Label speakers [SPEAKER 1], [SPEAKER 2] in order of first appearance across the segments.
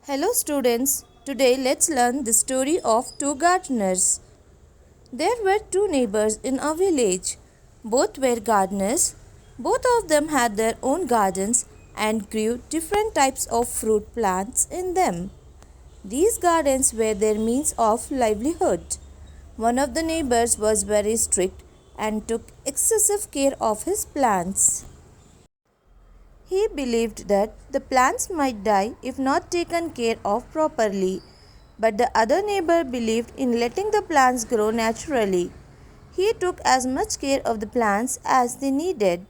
[SPEAKER 1] Hello students, today let's learn the story of two gardeners. There were two neighbors in a village. Both were gardeners. Both of them had their own gardens and grew different types of fruit plants in them. These gardens were their means of livelihood. One of the neighbors was very strict and took excessive care of his plants. He believed that the plants might die if not taken care of properly, but the other neighbor believed in letting the plants grow naturally. He took as much care of the plants as they needed,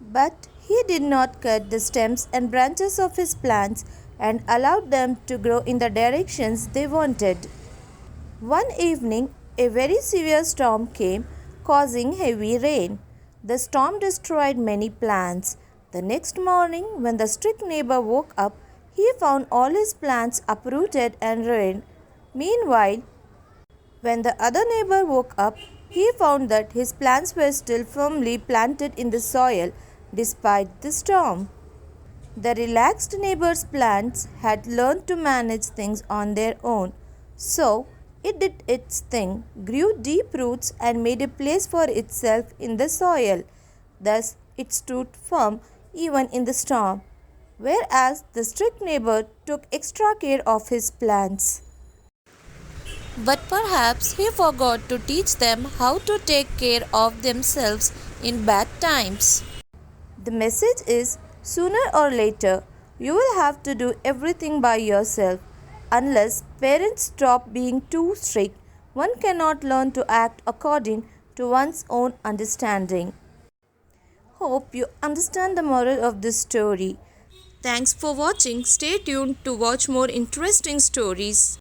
[SPEAKER 1] but he did not cut the stems and branches of his plants and allowed them to grow in the directions they wanted. One evening, a very severe storm came, causing heavy rain. The storm destroyed many plants. The next morning, when the strict neighbor woke up, he found all his plants uprooted and ruined. Meanwhile, when the other neighbor woke up, he found that his plants were still firmly planted in the soil despite the storm. The relaxed neighbor's plants had learned to manage things on their own, so it did its thing, grew deep roots, and made a place for itself in the soil. Thus, it stood firm even in the storm, whereas the strict neighbor took extra care of his plants. But perhaps he forgot to teach them how to take care of themselves in bad times. The message is sooner or later, you will have to do everything by yourself. Unless parents stop being too strict, one cannot learn to act according to one's own understanding. Hope you understand the moral of this story. Thanks for watching. Stay tuned to watch more interesting stories.